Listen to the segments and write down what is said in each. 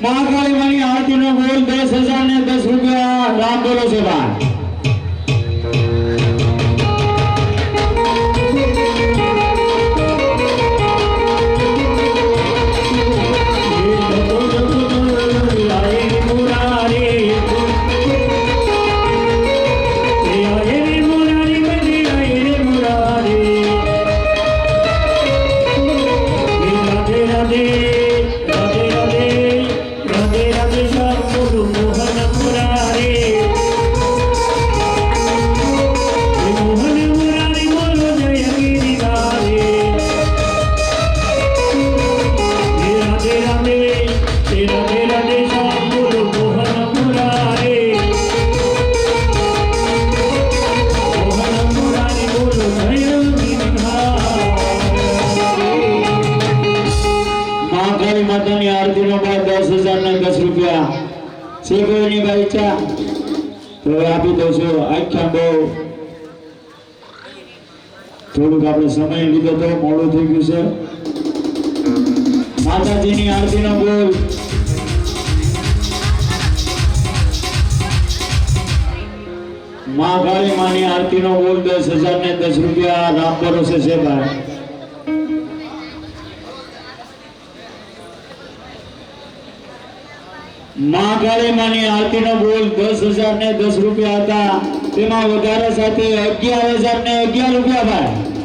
महाकाली मानी आरती नो बोल 10,000 ने 10 रुपया राम बोलो से बात सेगोनी बाईचा तो आपी दोसो आख्या बो થોડુંક આપણે સમય લીધો તો મોડું થઈ ગયું છે માતાજીની આરતીનો બોલ માં કાળી માની આરતીનો બોલ 10,000 ને 10 રૂપિયા રામ ભરોસે છે ભાઈ मां काली मानी आरती नो बोल 10,000 ने 10 रुपया था तेमा વધારે સાથે 11,000 ने 11 रुपया भाई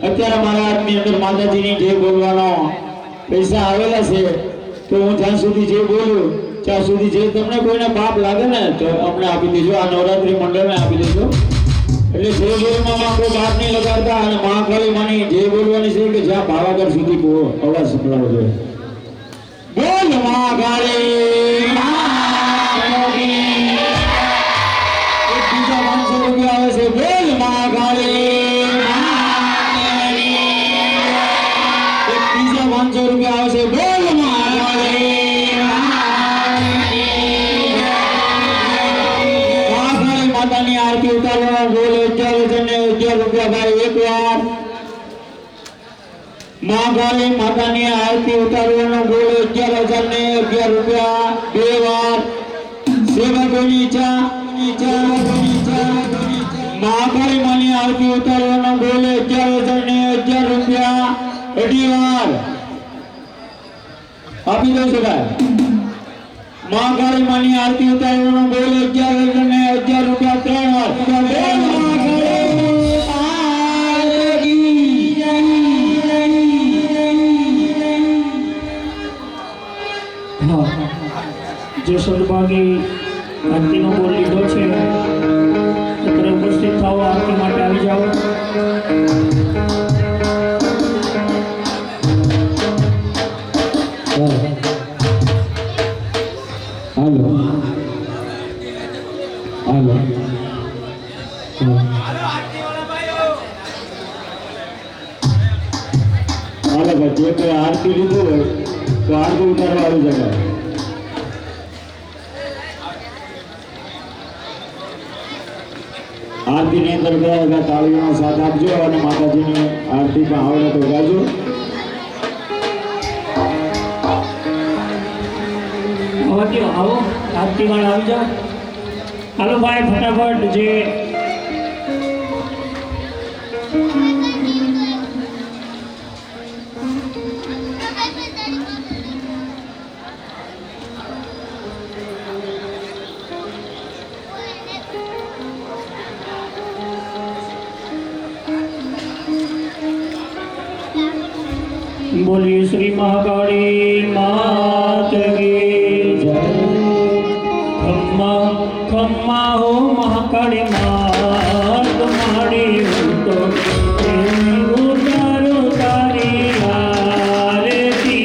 અત્યારે મારા હાથની અંદર માતાજીની જે બોલવાનો પૈસા આવેલા છે તો હું જ્યાં સુધી જે બોલું ત્યાં સુધી જે તમને કોઈને પાપ લાગે ને તો અમને આપી દેજો આ નવરાત્રી મંડળને આપી દેજો એટલે જે બોલવામાં કોઈ પાપ નહીં લગાડતા અને મહાકાળી માની જે બોલવાની છે કે જ્યાં ભાવાગર સુધી અવાજ સંભળાવો જોઈએ બોલ મહાકાળી બીજા 500 રૂપિયા આવે છે બોલ મહાકાળી 500 रुपया आवशे बोल महाकाली मातानी आरती उतारવાનો બોલ 11,000 ને 11 રૂપિયા ભાઈ એકવાર महाकाली मातानी आरती उतारવાનો બોલ 11,000 ને 11 રૂપિયા બે વાર સેવકોની ઈચ્છા महाकाली मानी आरती उतारવાનો બોલ 11,000 ને 11 રૂપિયા અઢી વાર આપી દો છો ભાઈ महाकाली मानी आरती उतारવાનો બોલ 11,000 ને 11 રૂપિયા વાગે આરતીનો બોલ લીધો છે અત્યારે ઉપસ્થિત થાઓ આરતી માટે આવી જાઓ હાલો હાલો હાલો ભાઈ જે કોઈ આરતી લીધું હોય તો આરતી ઉતારવા આવી જવાય आरती ની અંદર ગયા તાળીઓનો સાથ આપજો અને માતાજીની આરતી પણ આવડે તો ગાજો આવો આરતી માં આવી જાઓ હાલો ભાઈ ફટાફટ જે बोलिए श्री महाकाली मात की जय खम्मा खम्मा हो महाकाली मात तुम्हारी तो उतारो तारी आरती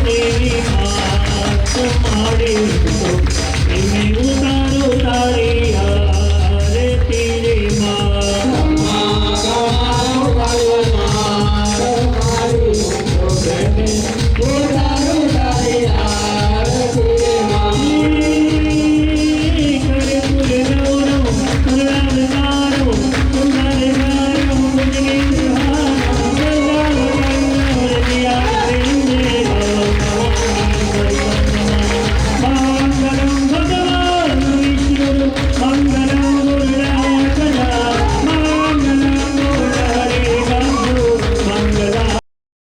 Devi Ma, Tumhari, Imi Uda.